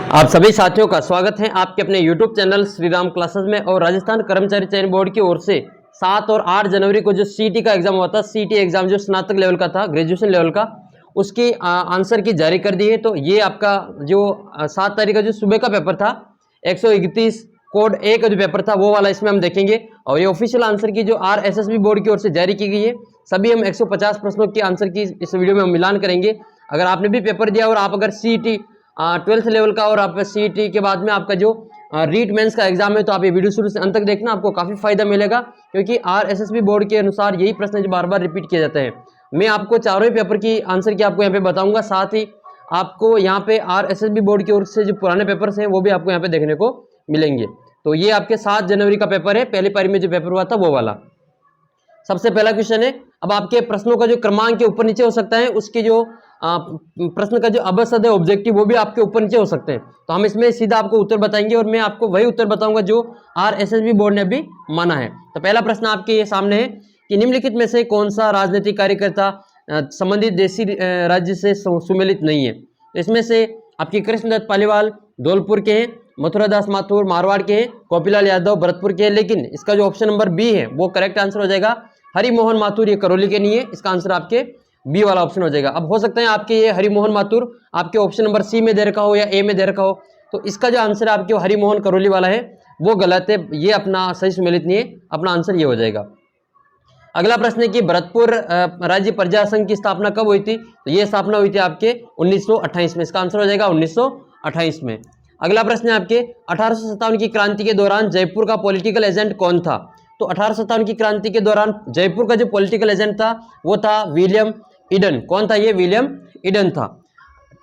आप सभी साथियों का स्वागत है आपके अपने YouTube channel Shri Ram classes में। और राजस्थान कर्मचारी चयन बोर्ड की ओर से 7 और 8 जनवरी को जो सीटी का एग्जाम हुआ था, सीटी एग्जाम जो स्नातक लेवल का था, ग्रेजुएशन लेवल का, उसकी आंसर की जारी कर दी है। तो ये आपका जो 7 तारीख का जो सुबह का पेपर था, 131 कोड ए का जो पेपर था वो वाला इसमें हम देखेंगे। और ये ऑफिशियल आंसर की जो RSSB बोर्ड की ओर से जारी की गई है, सभी हम 150 प्रश्नों की आंसर की इस वीडियो में हम मिलान करेंगे। अगर आपने भी पेपर दिया और आप अगर सीटी 12th लेवल का और आप सीटी के बाद में आपका जो रीट मेंस का एग्जाम है, तो आप ये वीडियो शुरू से अंत तक देखना, आपको काफी फायदा मिलेगा। क्योंकि RSSB बोर्ड के अनुसार यही प्रश्न जो बार बार रिपीट किए जाते हैं। मैं आपको चारों ही पेपर की आंसर की आपको यहाँ पे बताऊंगा, साथ ही आपको यहाँ पे RSSB बोर्ड की ओर से जो पुराने पेपर्स हैं वो भी आपको यहाँ पे देखने को मिलेंगे। तो ये आपके 7 जनवरी का पेपर है, पहली पारी में जो पेपर हुआ था वो वाला। सबसे पहला क्वेश्चन है, अब आपके प्रश्नों का जो क्रमांक के ऊपर नीचे हो सकता है, उसके जो प्रश्न का जो अबसद है, ऑब्जेक्टिव, वो भी आपके ऊपर नीचे हो सकते हैं। तो हम इसमें सीधा आपको उत्तर बताएंगे और मैं आपको वही उत्तर बताऊंगा जो RSSB बोर्ड ने अभी माना है। तो पहला प्रश्न आपके ये सामने है कि निम्नलिखित में से कौन सा राजनीतिक कार्यकर्ता संबंधित देशी राज्य से सुमेलित नहीं है। तो इसमें से आपकी कृष्णदत्त पालीवाल धौलपुर के हैं, मथुरादास माथुर मारवाड़ के हैं, गोपीलाल यादव भरतपुर के हैं। लेकिन इसका जो ऑप्शन नंबर बी है वो करेक्ट आंसर हो जाएगा। हरिमोहन माथुर ये करौली के नहीं है, इसका आंसर आपके बी वाला ऑप्शन हो जाएगा। अब हो सकता है आपके ये हरिमोहन माथुर आपके ऑप्शन नंबर सी में दे रखा हो या ए में दे रखा हो, तो इसका जो आंसर है आपके हरिमोहन करौली वाला है वो गलत है, ये अपना सही सुमेलित नहीं है, अपना आंसर ये हो जाएगा। अगला प्रश्न है कि भरतपुर राज्य प्रजा संघ की स्थापना कब हुई थी। तो ये स्थापना हुई थी आपके 1928 में, इसका आंसर हो जाएगा 1928 में। अगला प्रश्न है आपके 1857 की क्रांति के दौरान जयपुर का पॉलिटिकल एजेंट कौन था। तो 1857 की क्रांति के दौरान जयपुर का जो पॉलिटिकल एजेंट था वो था विलियम ईडन। कौन था ये? विलियम ईडन था।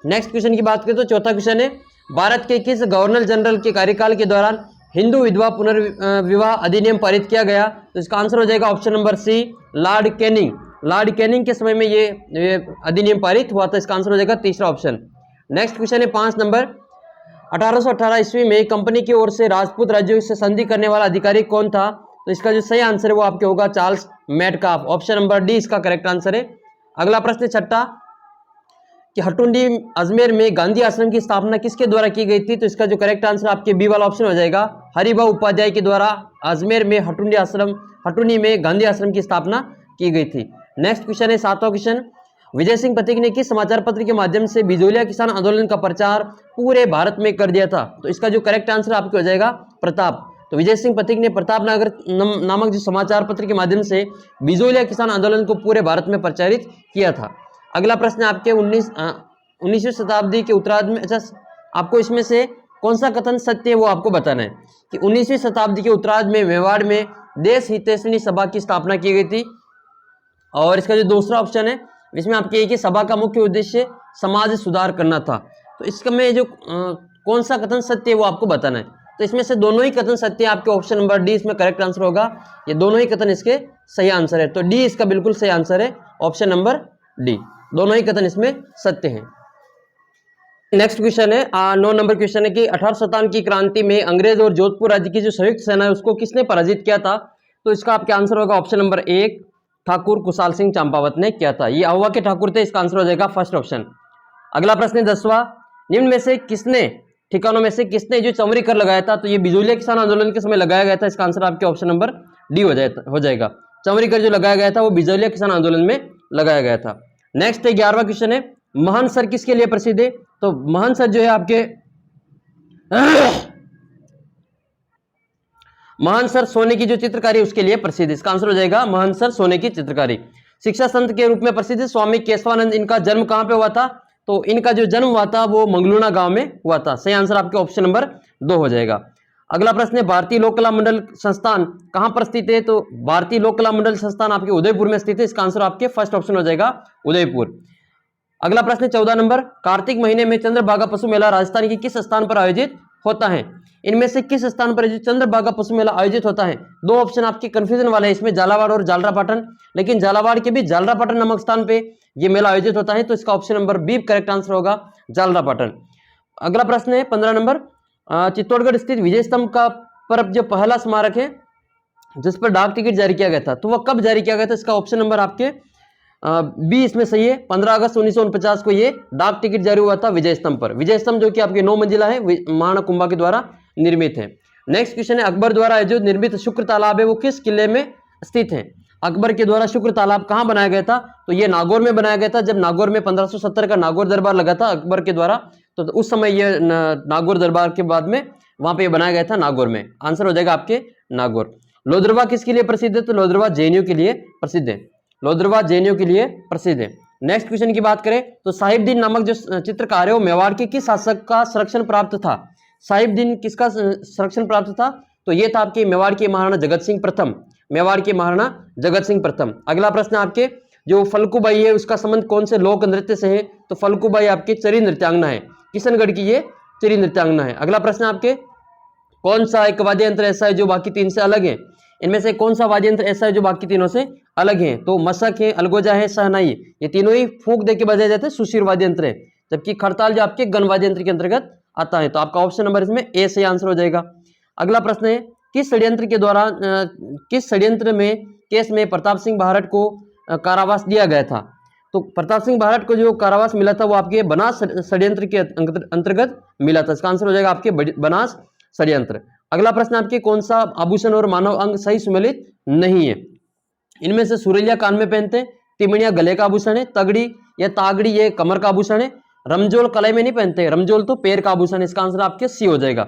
नेक्स्ट क्वेश्चन की बात करें तो चौथा क्वेश्चन है, भारत के किस गवर्नर जनरल के कार्यकाल के दौरान हिंदू विधवा पुनर्विवाह अधिनियम पारित किया गया। तो इसका आंसर हो जाएगा option number C, Lord Canning. Lord Canning के समय में ये अधिनियम पारित हुआ था, इसका आंसर हो जाएगा तीसरा ऑप्शन। नेक्स्ट क्वेश्चन है 5 नंबर, 1818 ईस्वी में कंपनी की ओर से राजपूत राज्यों से संधि करने वाला अधिकारी कौन था। तो इसका जो सही आंसर है वो आपके होगा Charles Metcalfe. Option number D इसका करेक्ट आंसर है। अगला प्रश्न छठा कि हटुंडी अजमेर में गांधी आश्रम की स्थापना किसके द्वारा की गई थी। तो इसका जो करेक्ट आंसर आपके बी वाला ऑप्शन हो जाएगा, हरिभाऊ उपाध्याय के द्वारा अजमेर में हटुंडी में गांधी आश्रम की स्थापना की गई थी। नेक्स्ट क्वेश्चन है 7वां क्वेश्चन, विजय सिंह पथिक ने किस समाचार पत्र के माध्यम से बिजोलिया किसान आंदोलन का प्रचार पूरे भारत में कर दिया था। तो इसका जो करेक्ट आंसर आपको हो जाएगा प्रताप। तो विजय सिंह पथिक ने प्रताप नगर नामक जो समाचार पत्र के माध्यम से बिजोलिया किसान आंदोलन को पूरे भारत में प्रचारित किया था। अगला प्रश्न आपके 19वीं शताब्दी के उत्तरार्ध में, अच्छा आपको इसमें से कौन सा कथन सत्य है वो आपको बताना है कि 19वीं शताब्दी के उत्तरार्ध में मेवाड़ में देश हितैषणी सभा की स्थापना की गई थी। और इसका जो दूसरा ऑप्शन है इसमें आपके एक ही सभा का मुख्य उद्देश्य समाज सुधार करना था। तो इसका में जो कौन सा कथन सत्य है वो आपको बताना है। तो इसमें से दोनों ही कथन सत्य है, आपके ऑप्शन नंबर डी इसमें करेक्ट आंसर होगा। ये दोनों ही कथन इसके सही आंसर है, तो डी इसका बिल्कुल सही आंसर है, ऑप्शन नंबर डी। दोनों ही कथन इसमें सत्य हैं। नेक्स्ट क्वेश्चन है 9 नंबर क्वेश्चन है कि 1857 की क्रांति में अंग्रेज और जोधपुर राज्य की जो संयुक्त सेना है उसको किसने पराजित किया था। तो इसका आपका आंसर होगा ऑप्शन नंबर 1, ठाकुर कुशाल सिंह चंपावत ने किया था। ये अहुआ के ठाकुर थे, इसका आंसर हो जाएगा फर्स्ट ऑप्शन। अगला प्रश्न है 10वां, निम्न में से किसने ठिकानों में से किसने जो चमरी कर लगाया था। तो ये बिजोलिया किसान आंदोलन के समय लगाया गया था, इसका आंसर आपके ऑप्शन नंबर डी हो जाएगा। चमरी कर जो लगाया गया था वो बिजोलिया किसान आंदोलन में लगाया गया था। नेक्स्ट है 11वां क्वेश्चन है, महान सर किसके लिए प्रसिद्ध है। तो महान सर जो है आपके महान सर सोने की जो चित्रकारी उसके लिए प्रसिद्ध है, इसका आंसर हो जाएगा महान सर सोने की चित्रकारी। शिक्षा संत के रूप में प्रसिद्ध है स्वामी केशवानंद। इनका जन्म कहां पे हुआ था। तो इनका जो जन्म हुआ था वो मंगलूना गांव में हुआ था। सही आंसर आपके ऑप्शन नंबर 2 हो जाएगा। अगला प्रश्न है, भारतीय लोक कला मंडल संस्थान कहां पर स्थित है। तो भारतीय लोक कला मंडल संस्थान आपके उदयपुर में स्थित है, इसका आंसर आपके फर्स्ट ऑप्शन हो जाएगा उदयपुर। अगला प्रश्न 14 नंबर, कार्तिक महीने में चंद्रभागा पशु मेला राजस्थान के किस स्थान पर आयोजित होता है। इनमें से किस स्थान पर चंद्रभागा पशु मेला आयोजित होता है। 2 ऑप्शन आपके कंफ्यूजन वाले हैं इसमें, झालावाड़ और झालरापाटन, लेकिन झालावाड़ के भी झालरापाटन नामक स्थान पे ये मेला आयोजित होता है, तो इसका option number B correct answer होगा झालरापाटन। अगला प्रश्न है 15 नंबर, चित्तौड़गढ़ स्थित विजय स्तंभ का पर जो पहला स्मारक है जिस पर डाक टिकट जारी किया गया था, तो वह कब जारी किया गया था। इसका ऑप्शन नंबर आपके बी इसमें सही है। 15 अगस्त 1949 को ये डाक टिकट जारी हुआ था विजय स्तंभ पर। विजय स्तंभ जो कि आपके 9 मंजिला है, महाराणा कुंभा के द्वारा निर्मित है। नेक्स्ट क्वेश्चन है, अकबर द्वारा जो निर्मित शुक्र तालाब है वो किस किले में स्थित है? अकबर के द्वारा शुक्र तालाब कहाँ बनाया गया था? तो ये नागौर में बनाया गया था। जब नागौर में 1570 का नागौर दरबार लगा था अकबर के द्वारा, तो उस समय ये नागौर दरबार के बाद में वहां पे बनाया गया था नागौर में। आंसर हो जाएगा आपके नागौर। लोधरवा किसके लिए प्रसिद्ध है? तो लोधरवा जेएनयू के लिए प्रसिद्ध है। लोधरवा जेएनयू के लिए प्रसिद्ध है। नेक्स्ट क्वेश्चन की बात करें तो साहिबदीन नामक जो चित्रकार है वो मेवाड़ के किस शासक का संरक्षण प्राप्त था? साहिबदीन किसका संरक्षण प्राप्त था? तो ये था आपके मेवाड़ के महाराणा जगत सिंह प्रथम। मेवाड़ के महाराणा जगत सिंह प्रथम। अगला प्रश्न आपके, जो फल्गुबाई है उसका संबंध कौन से लोक नृत्य से है? तो फल्गुबाई आपके चरी नृत्यांगना है। किशनगढ़ की ये चरी नृत्यांगना है। अगला प्रश्न आपके, कौन सा एक वाद्य यंत्र ऐसा है जो बाकी तीन से अलग है? इनमें से कौन सा वाद्य यंत्र ऐसा है जो बाकी तीनों से अलग है? तो मशक है, अलगोजा है, शहनाई। ये तीनों ही फूंक दे के बजाए जाते हैं, सुशीर वाद्य यंत्र है। जबकि खड़ताल जो आपके गण वाद्य यंत्र के अंतर्गत आता है। तो आपका ऑप्शन नंबर इसमें ए से आंसर हो जाएगा। अगला प्रश्न है, किस षड्यंत्र में केस में प्रताप सिंह बाहरट को कारावास दिया गया था? तो प्रताप सिंह बाहरट को जो कारावास मिला था वो आपके बनास षड्यंत्र के अंतर्गत मिला था। इसका आंसर हो जाएगा आपके बनास षड्यंत्र। अगला प्रश्न आपके, कौन सा आभूषण और मानव अंग सही सुमेलित नहीं है? इनमें से सुरेलिया कान में पहनते हैं, तिमड़िया गले का आभूषण है, तगड़ी या तागड़ी ये कमर का आभूषण है, रमजोल कलाई में नहीं पहनते, रमजोल तो पैर का आभूषण है। इसका आंसर आपके सी हो जाएगा।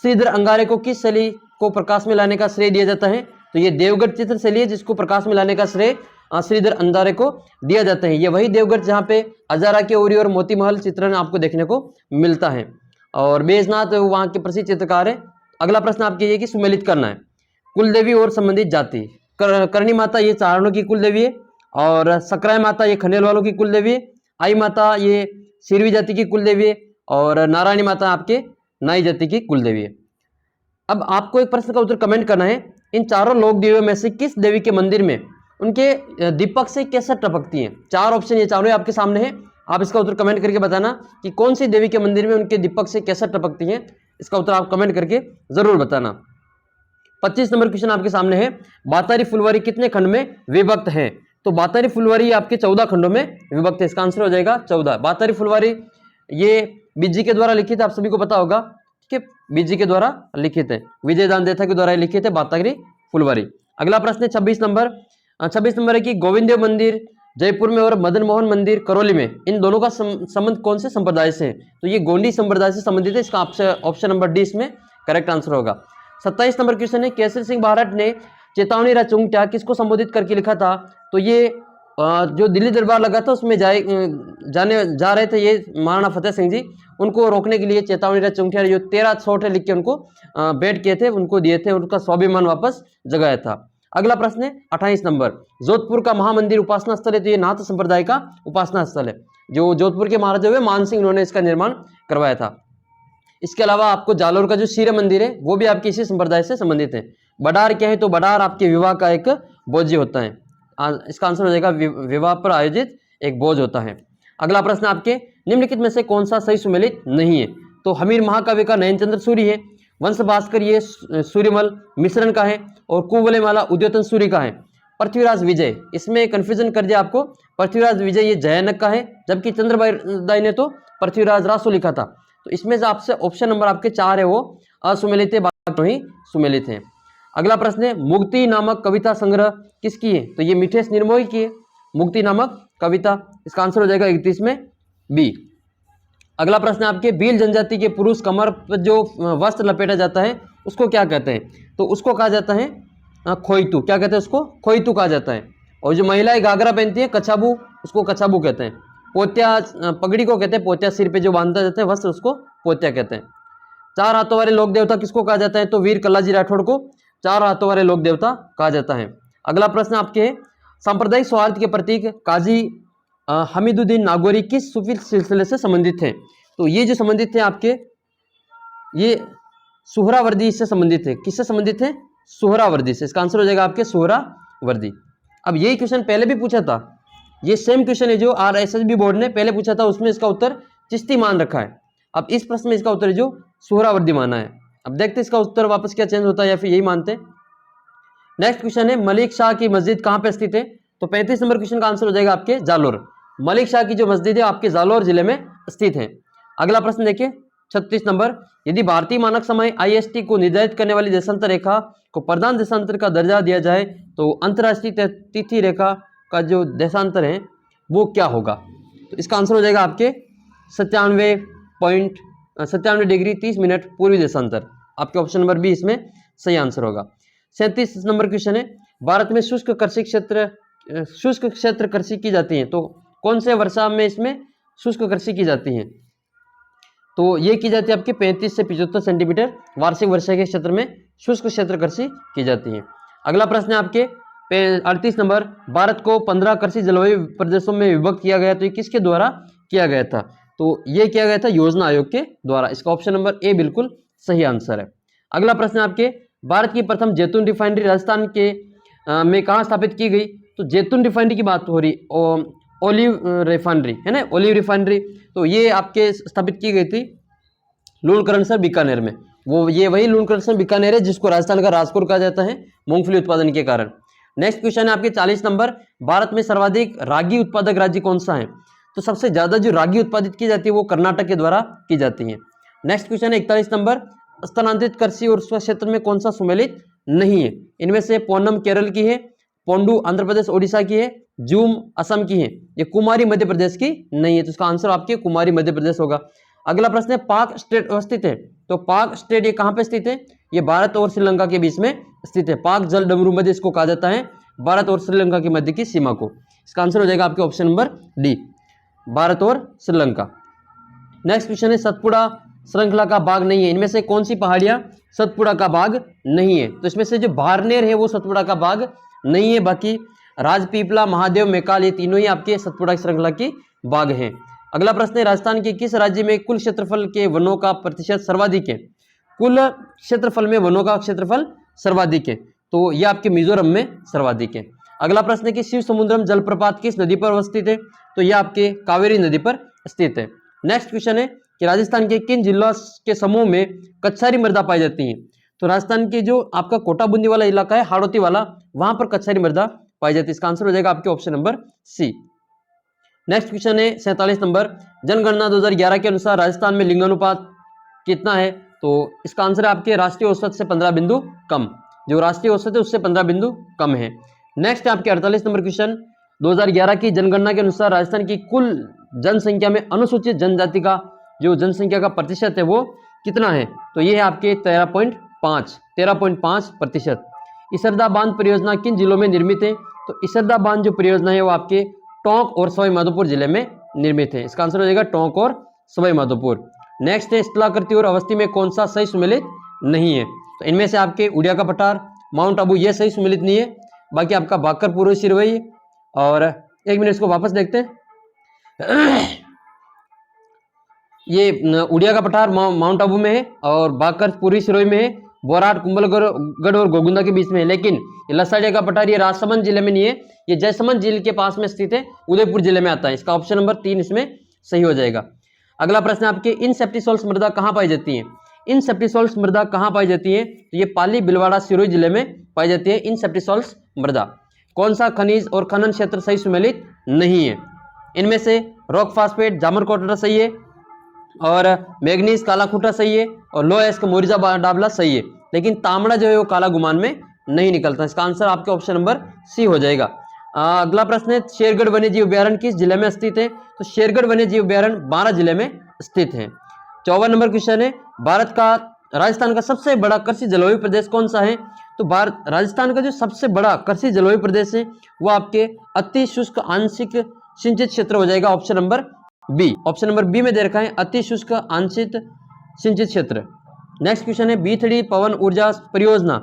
श्रीधर अंगारे को किस शैली को प्रकाश में लाने का श्रेय दिया जाता है? तो ये देवगढ़ चित्र शैली है जिसको प्रकाश में लाने का श्रेय श्रीधर अंगारे को दिया जाता है। ये वही देवगढ़ जहाँ पे हजारा के ओरी और मोती महल चित्रण आपको देखने को मिलता है। और बैजनाथ वहाँ के प्रसिद्ध चित्रकार है। अगला प्रश्न आपके ये कि सुमेलित करना है। कुलदेवी और संबंधित जाति, करणी माता ये चारणों की कुलदेवी है, और सकराय माता ये खंडेल वालों की कुलदेवी है, आई माता ये सिरवी जाति की कुलदेवी है, और नारायणी माता आपके नाई जाति की कुलदेवी है। अब आपको एक प्रश्न का उत्तर कमेंट करना है, इन चारों लोक देवियों में से किस देवी के मंदिर में उनके दीपक से केसर टपकती हैं? चार ऑप्शन ये चारों आपके सामने हैं। आप इसका उत्तर कमेंट करके बताना कि कौन सी देवी के मंदिर में उनके दीपक से केसर टपकती हैं। इसका उत्तर आप कमेंट करके जरूर बताना। 25 नंबर क्वेश्चन आपके सामने है, बातारी फुलवारी कितने खंड में विभक्त है? तो बातारी फुलवारी आपके 14 खंडों में विभक्त है। इसका आंसर हो जाएगा 14। बातारी फुलवारी ये बीजी के द्वारा लिखित है, आप सभी को पता होगा, ठीक है, बीजी के द्वारा लिखित है, विजय दान देथा के द्वारा लिखित है बातारी फुलवारी। अगला प्रश्न है 26 नंबर। 26 नंबर है कि गोविंद देव मंदिर जयपुर में और मदन मोहन मंदिर करौली में, इन दोनों का संबंध कौन से संप्रदाय से है? तो ये गोंडी संप्रदाय से संबंधित है। इसका ऑप्शन नंबर डी इसमें करेक्ट आंसर होगा। 27 नंबर क्वेश्चन है, केसरी सिंह बाहरट ने चेतावनी रा चुंगट्या किसको संबोधित करके लिखा था? तो ये जो दिल्ली दरबार लगा था उसमें जा रहे थे ये महाराणा फतेह सिंह जी, उनको रोकने के लिए चेतावनी रा चुंगट्या जो 13 छोटे लिख के उनको भेंट किए थे, उनको दिए थे, उनका स्वाभिमान वापस जगाया था। अगला प्रश्न है 28 नंबर, जोधपुर का महामंदिर उपासना स्थल है। तो ये नाथ संप्रदाय का उपासना स्थल है। जो जोधपुर के महाराजा हुए मान सिंह, उन्होंने इसका निर्माण करवाया था। इसके अलावा आपको जालोर का जो सीरे मंदिर है वो भी आपके इसी संप्रदाय से संबंधित है। बडार क्या है? तो बडार आपके विवाह का एक भोज्य होता है। इसका आंसर हो जाएगा विवाह पर आयोजित एक भोज होता है। अगला प्रश्न आपके, निम्नलिखित में से कौन सा सही सुमेलित नहीं है? तो हमीर महाकाव्य का नयनचंद्र सूरी है, वंश भास्कर ये सूर्यमल मिश्रण का है, और कुवलयमाला उद्योतन सूरी का है। पृथ्वीराज विजय, इसमें कंफ्यूजन कर दिया आपको, पृथ्वीराज विजय ये जयानक का है, जबकि चंद्रबाई ने तो पृथ्वीराज रासो लिखा था। तो इसमें से आपसे ऑप्शन नंबर आपके 4 है वो असुमेलित है, बाकी ही सुमेलित है। अगला प्रश्न है, मुक्ति नामक कविता संग्रह किसकी है? तो ये मिठेश निर्मोही की है, मुक्ति नामक कविता। इसका आंसर हो जाएगा 31 में बी। अगला प्रश्न आपके, भील जनजाति के पुरुष कमर पर जो वस्त्र लपेटा जाता है उसको क्या कहते हैं? तो उसको कहा जाता है खोइतू। क्या कहते हैं उसको? खोइतू कहा जाता है। और जो महिलाएं घाघरा पहनती है कछाबू, उसको कछाबू कहते हैं। पोत्या पगड़ी को कहते हैं पोत्या, सिर पे जो बांधा जाता है वस्त्र उसको पोत्या कहते हैं। 4 हाथों वाले लोक देवता किसको कहा जाता है? तो वीर कल्लाजी राठौड़ को 4 हाथों वाले लोक देवता कहा जाता है। अगला प्रश्न आपके है, सांप्रदायिक सौहार्द के प्रतीक काजी हमीदुद्दीन नागौरी किस सूफी सिलसिले से संबंधित हैं? तो ये जो संबंधित थे आपके, ये सुहरावर्दी से संबंधित है। किससे संबंधित है? सुहरावर्दी से। इसका आंसर हो जाएगा आपके सुहरावर्दी। अब यही क्वेश्चन पहले भी पूछा था, ये सेम क्वेश्चन है जो RSSB बोर्ड ने पहले पूछा था, उसमें इसका उत्तर चिश्ती मान रखा है। अब इस प्रश्न में इसका उत्तर है जो सुहरावर्दी माना है। अब देखते हैं इसका उत्तर वापस क्या चेंज होता है या फिर यही मानते हैं। नेक्स्ट क्वेश्चन है, मलिक शाह की मस्जिद कहाँ पे स्थित है? तो 35 नंबर क्वेश्चन का आंसर हो जाएगा आपके जालोर। मलिक शाह की जो मस्जिद है आपके जालोर जिले में स्थित है। अगला प्रश्न देखिए 36 नंबर, यदि भारतीय मानक समय IST को निर्धारित करने वाली देशांतर रेखा को प्रधान देशांतर का दर्जा दिया जाए तो अंतर्राष्ट्रीय तिथि रेखा का जो देशांतर है वो क्या होगा? तो इसका आंसर हो जाएगा आपके 97 डिग्री 30 मिनट पूर्वी देशांतर। आपके ऑप्शन नंबर बी इसमें सही आंसर होगा। 37 नंबर क्वेश्चन है, भारत में शुष्क क्षेत्र कृषि की जाती है, तो कौन से वर्षा में इसमें शुष्क कृषि की जाती है? तो ये की जाती है आपके 35 से 75 सेंटीमीटर वार्षिक वर्षा के क्षेत्र में शुष्क क्षेत्र कृषि की जाती है। अगला प्रश्न है आपके 38 नंबर, भारत को 15 कृषि जलवायु प्रदेशों में विभक्त किया गया, तो ये किसके द्वारा किया गया था? तो ये किया गया था योजना आयोग के द्वारा। इसका ऑप्शन नंबर ए बिल्कुल सही आंसर है। अगला प्रश्न आपके, भारत की प्रथम जैतून रिफाइनरी राजस्थान के में कहाँ स्थापित की गई? तो जैतून रिफाइनरी की बात हो रही, ओलिव रिफाइनरी है ना, ओलिव रिफाइनरी, तो ये आपके स्थापित की गई थी लूणकरणसर बीकानेर में। ये वही लूणकरणसर बीकानेर है जिसको राजस्थान का राजपुर कहा जाता है मूंगफली उत्पादन के कारण। नेक्स्ट क्वेश्चन है आपके 40 नंबर, भारत में सर्वाधिक रागी उत्पादक राज्य कौन सा है? तो सबसे ज्यादा जो रागी उत्पादित की जाती है वो कर्नाटक के द्वारा की जाती है। नेक्स्ट क्वेश्चन है 41 नंबर, स्थानांतरित कृषि और स्व क्षेत्र में कौन सा सुमेलित नहीं है? इनमें से पोन्नम केरल की है, पोंडू आंध्र प्रदेश ओडिशा की है, जूम असम की है, ये कुमारी मध्य प्रदेश की नहीं है। तो इसका आंसर आपके कुमारी मध्य प्रदेश होगा। अगला प्रश्न है, पाक स्टेट अवस्थित है, तो पाक स्टेट ये कहाँ पे स्थित है? ये भारत और श्रीलंका के बीच में स्थित है। पाक जल डमरू मध्य इसको कहा जाता है, भारत और श्रीलंका के मध्य की सीमा को। इसका आंसर हो जाएगा आपके ऑप्शन नंबर डी, भारत और श्रीलंका। नेक्स्ट क्वेश्चन है, सतपुड़ा श्रृंखला का भाग नहीं है, इनमें से कौन सी पहाड़ियां सतपुड़ा का भाग नहीं है? तो इसमें से जो बारनेर है वो सतपुड़ा का भाग नहीं है, बाकी राजपीपला, महादेव, मैकाल, ये तीनों ही आपके सतपुड़ा श्रृंखला की भाग हैं। अगला प्रश्न है, राजस्थान के किस राज्य में कुल क्षेत्रफल के वनों का प्रतिशत सर्वाधिक है? कुल क्षेत्रफल में वनों का क्षेत्रफल सर्वाधिक है, तो यह आपके मिजोरम में सर्वाधिक है। अगला प्रश्न है कि शिव समुद्रम जलप्रपात किस नदी पर अवस्थित है? तो यह आपके कावेरी नदी पर स्थित है। नेक्स्ट क्वेश्चन है कि राजस्थान के किन जिलों के समूह में कच्छारी मृदा पाई जाती है? तो राजस्थान के जो आपका कोटा बूंदी वाला इलाका है, हाड़ौती वाला, वहां पर कच्छारी मृदा पाई जाती है। इसका आंसर हो जाएगा आपके option number C. Next question है 47 नंबर, जनगणना 2011 के अनुसार राजस्थान में लिंगानुपात कितना है? तो इसका आंसर है आपके राष्ट्रीय औसत से 15 बिंदु कम, जो राष्ट्रीय औसत है उससे 15 बिंदु कम है। नेक्स्ट है आपके 48 नंबर क्वेश्चन, 2011 की जनगणना के अनुसार राजस्थान की कुल जनसंख्या में अनुसूचित जनजाति का जो जनसंख्या का प्रतिशत है वो कितना है? तो ये है आपके 13.5%। इसरदा बांध परियोजना किन जिलों में निर्मित है? तो इसरदा बांध जो परियोजना है वो आपके टोंक और सवाई माधोपुर जिले में निर्मित है। इसका आंसर हो जाएगा टोंक और सवाई माधोपुर। नेक्स्ट है, स्थलाकृति और अवस्थी में कौन सा सही सुमेलित नहीं है? तो इनमें से आपके उड़िया का पठार, माउंट आबू, ये सही सुमेलित नहीं है। बाकी आपका बाकर पूर्वी सिरवई, और एक मिनट इसको वापस देखते हैं। ये उड़िया का पठार माउंट आबू में है और बाकर पूर्वी सिरोही में है, बोराट, कुंभलगढ़ और गोगुंदा के बीच में है। लेकिन ये लसाड़िया का पठार ये राजसमंद जिले में नहीं है, ये जयसमंद जिले के पास में स्थित है, उदयपुर जिले में आता है। इसका ऑप्शन नंबर 3 इसमें सही हो जाएगा। अगला प्रश्न आपके, इन सेप्टिसॉल्स मृदा कहाँ पाई जाती है? इन सेप्टिसॉल्स मृदा कहाँ पाई जाती है? तो ये पाली, बिलवाड़ा, सिरोही जिले में पाई जाती है इन सेप्टिसॉल्स मृदा। कौन सा खनिज और खनन क्षेत्र सही सुमेलित नहीं है? इनमें से रॉक फास्फेट, जामर कोटरा सही है, और मैग्नीज, काला खूटा सही है, और लो एस्क, मोरिजा डाबला सही है। लेकिन तांबड़ा जो है वो काला गुमान में नहीं निकलता। इसका आंसर आपके ऑप्शन नंबर सी हो जाएगा। अगला प्रश्न है, शेरगढ़ वन्यजीव अभ्यारण्य किस जिले में स्थित है? तो शेरगढ़ वन्यजीव अभ्यारण्य 12 जिले में स्थित है। 54 नंबर क्वेश्चन है, राजस्थान का सबसे बड़ा कृषि जलवायु प्रदेश कौन सा है? तो राजस्थान का जो सबसे बड़ा कृषि जलवायु प्रदेश है वो आपके अति शुष्क आंशिक सिंचित क्षेत्र हो जाएगा, option number B. Option number B में दे रखा है अति शुष्क आंशिक सिंचित क्षेत्र। नेक्स्ट क्वेश्चन है, बीथड़ी पवन ऊर्जा परियोजना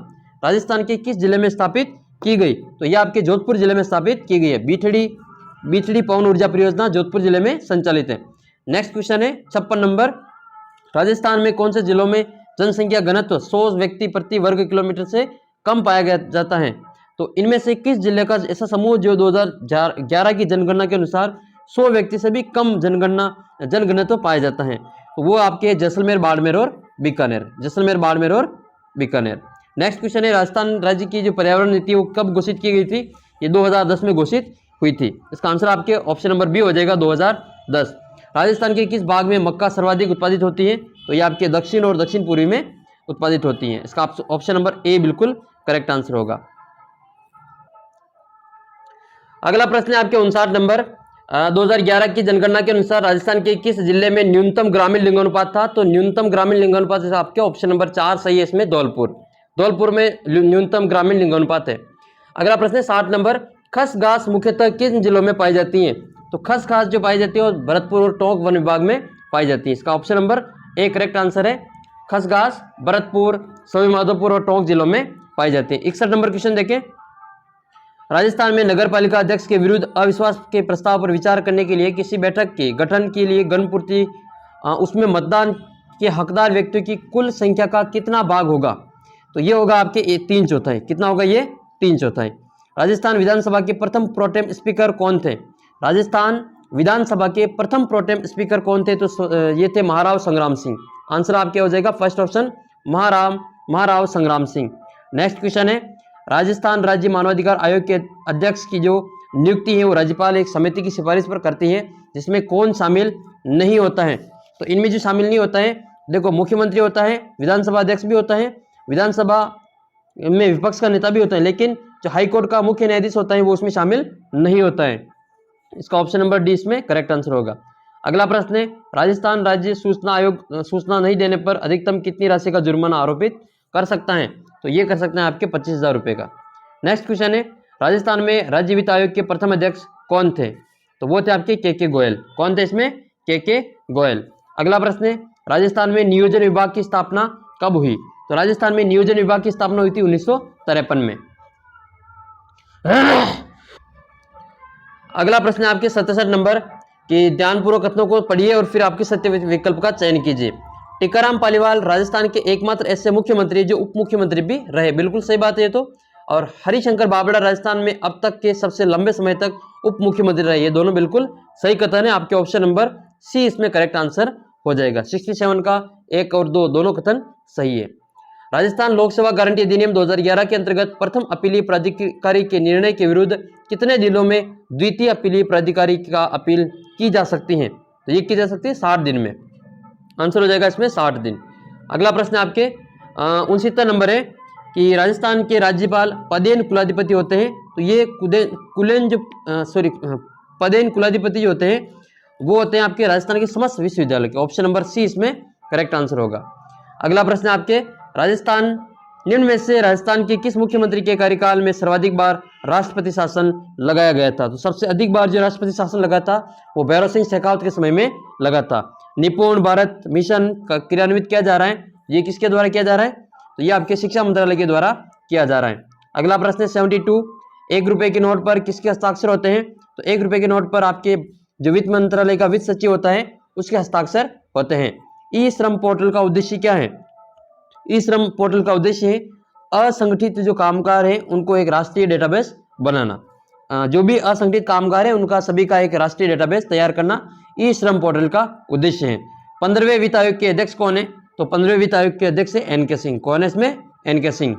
राजस्थान के किस जिले में स्थापित की गई? तो यह आपके जोधपुर जिले में स्थापित की गई है। बीथड़ी पवन ऊर्जा परियोजना जोधपुर जिले में संचालित है। नेक्स्ट क्वेश्चन है 56 नंबर, राजस्थान में कौन से जिलों में जनसंख्या घनत्व 100 व्यक्ति प्रति वर्ग किलोमीटर से कम पाया जाता है? तो इनमें से किस जिले का ऐसा समूह जो 2011 की जनगणना के अनुसार 100 व्यक्ति से भी कम जनघनत्व पाया जाता है? तो वो आपके जैसलमेर, बाड़मेर और बीकानेर, जैसलमेर, बाड़मेर और बीकानेर। नेक्स्ट क्वेश्चन है, राजस्थान राज्य की जो पर्यावरण नीति वो कब घोषित की गई थी? ये 2010 में घोषित हुई थी। इसका आंसर आपके ऑप्शन नंबर बी हो जाएगा 2010। राजस्थान के किस भाग में मक्का सर्वाधिक उत्पादित होती है? तो ये आपके दक्षिण और दक्षिण पूर्वी में उत्पादित होती है। इसका ऑप्शन नंबर ए बिल्कुल करेक्ट आंसर होगा। अगला प्रश्न है आपके 59 नंबर। 2011 की जनगणना के अनुसार राजस्थान के किस जिले में न्यूनतम ग्रामीण लिंगानुपात था? तो न्यूनतम ग्रामीण लिंगानुपात आपके ऑप्शन नंबर 4 सही है इसमें, धौलपुर में न्यूनतम ग्रामीण लिंगानुपात है। अगला प्रश्न है 60 नंबर। खसघास मुख्यतः किन जिलों में पाई जाती है? तो खसघास जो पाई जाती है वो भरतपुर और टोंक वन विभाग में पाई जाती है। इसका option number A correct answer है। खसघास भरतपुर, सवाईमाधोपुर और टोंक जिलों में पाई जाती है। 61 नंबर क्वेश्चन देखें। राजस्थान में नगर पालिका अध्यक्ष के विरुद्ध अविश्वास के प्रस्ताव पर विचार करने के लिए किसी बैठक के गठन के लिए गणपूर्ति उसमें मतदान के हकदार व्यक्तियों की कुल संख्या का कितना भाग होगा? तो ये होगा आपके 3/4। कितना होगा ये? 3/4। राजस्थान विधानसभा के प्रथम प्रोटेम स्पीकर कौन थे? राजस्थान विधानसभा के प्रथम प्रोटेम स्पीकर कौन थे? तो ये थे महाराव संग्राम सिंह। आंसर आपके हो जाएगा फर्स्ट ऑप्शन महाराव संग्राम सिंह। नेक्स्ट क्वेश्चन है। राजस्थान राज्य मानवाधिकार आयोग के अध्यक्ष की जो नियुक्ति है वो राज्यपाल एक समिति की सिफारिश पर करती है, जिसमें कौन शामिल नहीं होता है? तो इनमें जो शामिल नहीं होता है, देखो मुख्यमंत्री होता है, विधानसभा अध्यक्ष भी होता है, विधानसभा में विपक्ष का नेता भी होता है, लेकिन जो हाईकोर्ट का मुख्य न्यायाधीश होता है वो उसमें शामिल नहीं होता है। इसका ऑप्शन नंबर डी इसमें करेक्ट आंसर होगा। अगला प्रश्न है। राजस्थान राज्य सूचना आयोग सूचना नहीं देने पर अधिकतम कितनी राशि का जुर्माना आरोपित कर सकता है? तो ये कर सकते हैं आपके 25,000 रुपये का। नेक्स्ट क्वेश्चन है। राजस्थान में राज्य वित्त आयोग के प्रथम अध्यक्ष कौन थे? तो वो थे आपके के गोयल। कौन थे इसमें? के गोयल। अगला प्रश्न है। राजस्थान में नियोजन विभाग की स्थापना कब हुई? तो राजस्थान में नियोजन विभाग की स्थापना हुई थी 1953 में। अगला प्रश्न है आपके 67 नंबर कि ध्यानपूर्वक कथनों को पढ़िए और फिर आपके सत्य विकल्प का चयन कीजिए। टीकाराम पालीवाल राजस्थान के एकमात्र ऐसे मुख्यमंत्री जो उप मुख्यमंत्री भी रहे। बिल्कुल सही बात है ये तो। और हरिशंकर बाबड़ा राजस्थान में अब तक के सबसे लंबे समय तक उप मुख्यमंत्री रहे। ये दोनों बिल्कुल सही कथन है। आपके ऑप्शन नंबर सी इसमें करेक्ट आंसर हो जाएगा। 67 का 1 और 2 दोनों कथन सही है। राजस्थान लोक सेवा गारंटी अधिनियम 2011 के अंतर्गत प्रथम अपीलीय प्राधिकारी के निर्णय के विरुद्ध कितने दिनों में द्वितीय अपीलीय प्राधिकारी का अपील की जा सकती है? तो ये की जा सकती है 60 दिन में। आंसर हो जाएगा इसमें 60 दिन। अगला प्रश्न आपके 69 नंबर है कि राजस्थान के राज्यपाल पदेन कुलाधिपति होते हैं। तो ये पदेन कुलाधिपति जो होते हैं वो होते हैं आपके राजस्थान के समस्त विश्वविद्यालय के। ऑप्शन नंबर सी इसमें करेक्ट आंसर होगा। अगला प्रश्न आपके राजस्थान निम्न में से राजस्थान के किस मुख्यमंत्री के कार्यकाल में सर्वाधिक बार राष्ट्रपति शासन लगाया गया था? तो सबसे अधिक बार जो राष्ट्रपति शासन लगा था वो भैरव सिंह शेखावत के समय में लगा था। निपुण भारत मिशन का क्रियान्वित किया जा रहा है, ये किसके द्वारा किया जा रहा है? तो ये आपके शिक्षा मंत्रालय के द्वारा किया जा रहा है। अगला प्रश्न है 72। 1 रुपए के नोट पर किसके हस्ताक्षर होते हैं? तो 1 रुपए के नोट पर आपके जो वित्त मंत्रालय का वित्त सचिव होता है उसके हस्ताक्षर होते हैं। ई श्रम पोर्टल का उद्देश्य क्या है? ई श्रम पोर्टल का उद्देश्य है असंगठित जो कामगार हैं उनको एक राष्ट्रीय डेटाबेस बनाना। जो भी असंगठित कामगार हैं उनका सभी का एक राष्ट्रीय डेटाबेस तैयार करना ई श्रम पोर्टल का उद्देश्य है। 15वें वित्त आयोग के अध्यक्ष कौन है? तो 15वें वित्त आयोग के अध्यक्ष है एन के सिंह। कौन है इसमें? एन के सिंह।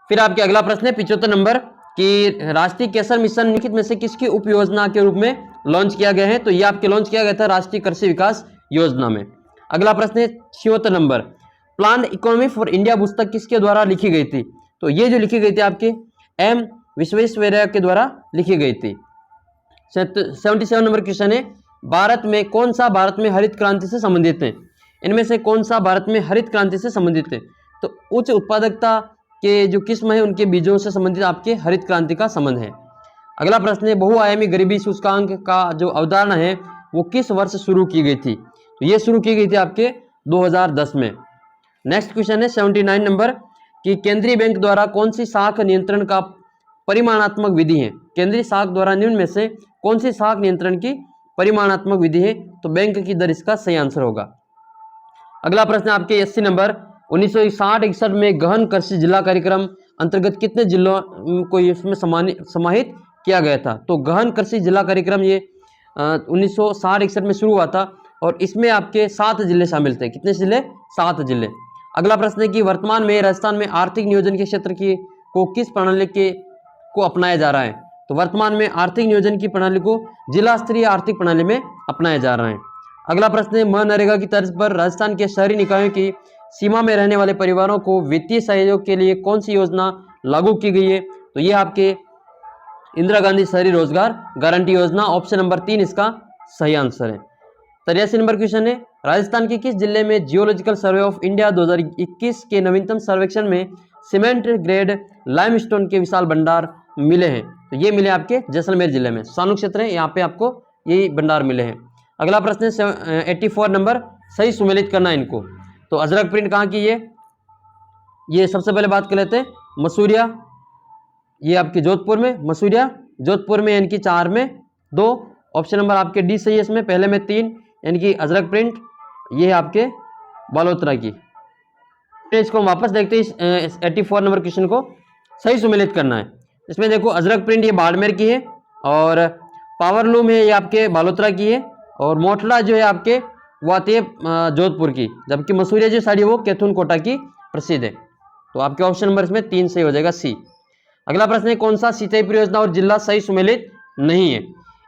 फिर आपके अगला प्रश्न है 75 नंबर कि राष्ट्रीय केसर मिशन निम्नलिखित में से किसकी उप योजना के रूप में लॉन्च किया गया है? तो ये आपके लॉन्च किया गया था राष्ट्रीय कृषि विकास योजना में। अगला प्रश्न है 76 number. Plan economy for India पुस्तक किसके द्वारा लिखी गई थी? तो ये जो लिखी गई थी आपके एम विश्वेश्वरैया के द्वारा लिखी गई थी। 77 नंबर क्वेश्चन है भारत में हरित क्रांति से संबंधित है? इनमें से कौन सा भारत में हरित क्रांति से संबंधित है? तो उच्च उत्पादकता के जो किस्म है उनके बीजों से संबंधित आपके हरित क्रांति का संबंध है। अगला प्रश्न है बहुआयामी गरीबी सूचकांक का जो अवधारणा है वो किस वर्ष शुरू की गई थी? तो ये शुरू की गई थी आपके 2010 में। नेक्स्ट क्वेश्चन है 79 नंबर कि केंद्रीय बैंक द्वारा कौन सी शाख नियंत्रण का परिमाणात्मक विधि है? केंद्रीय शाख द्वारा निम्न में से कौन सी शाख नियंत्रण की परिमाणात्मक विधि है? तो बैंक की दर इसका सही आंसर होगा। अगला प्रश्न आपके 80 नंबर 1960-61 में गहन कृषि जिला कार्यक्रम अंतर्गत कितने जिलों को इसमें समाहित किया गया था? तो गहन कृषि जिला कार्यक्रम ये 1960-61 में शुरू हुआ था और इसमें आपके 7 जिले शामिल थे। कितने जिले? 7 जिले। अगला प्रश्न है कि वर्तमान में राजस्थान में आर्थिक नियोजन के क्षेत्र की को किस प्रणाली को अपनाया जा रहा है? तो वर्तमान में आर्थिक नियोजन की प्रणाली को जिला स्तरीय आर्थिक प्रणाली में अपनाया जा रहा है। अगला प्रश्न है, मनरेगा की तर्ज पर राजस्थान के शहरी निकायों की सीमा में रहने वाले परिवारों को वित्तीय सहयोग के लिए कौन सी योजना लागू की गई है? तो ये आपके इंदिरा गांधी शहरी रोजगार गारंटी योजना, ऑप्शन नंबर 3 इसका सही आंसर है। 83 नंबर क्वेश्चन है, राजस्थान के किस जिले में जियोलॉजिकल सर्वे ऑफ इंडिया 2021 के नवीनतम सर्वेक्षण में सीमेंट ग्रेड लाइमस्टोन के विशाल भंडार मिले हैं? तो ये मिले आपके जैसलमेर जिले में, सानू क्षेत्र है, यहाँ पे आपको यही भंडार मिले हैं। अगला प्रश्न है 84 नंबर, सही सुमेलित करना इनको। तो अजरक प्रिंट कहाँ की है? ये सबसे पहले बात कर लेते हैं मसूरिया, ये आपके जोधपुर में, मसूरिया जोधपुर में, यानी कि 4 में 2, ऑप्शन नंबर आपके डी सही है इसमें, पहले में 3, यानी कि अजरक प्रिंट, ये है आपके बालोतरा की। इसको हम वापस देखते हैं, इस 84 नंबर क्वेश्चन को सही सुमेलित करना है। इसमें देखो अजरक प्रिंट ये बाड़मेर की है, और पावरलूम है ये आपके बालोतरा की है, और मोटला जो है आपके वो आती है जोधपुर की, जबकि मसूरिया जो साड़ी है वो कैथून कोटा की प्रसिद्ध है। तो आपके ऑप्शन नंबर इसमें 3 सही हो जाएगा, सी। अगला प्रश्न है, कौन सा सिंचाई परियोजना और जिला सही सुमेलित नहीं है?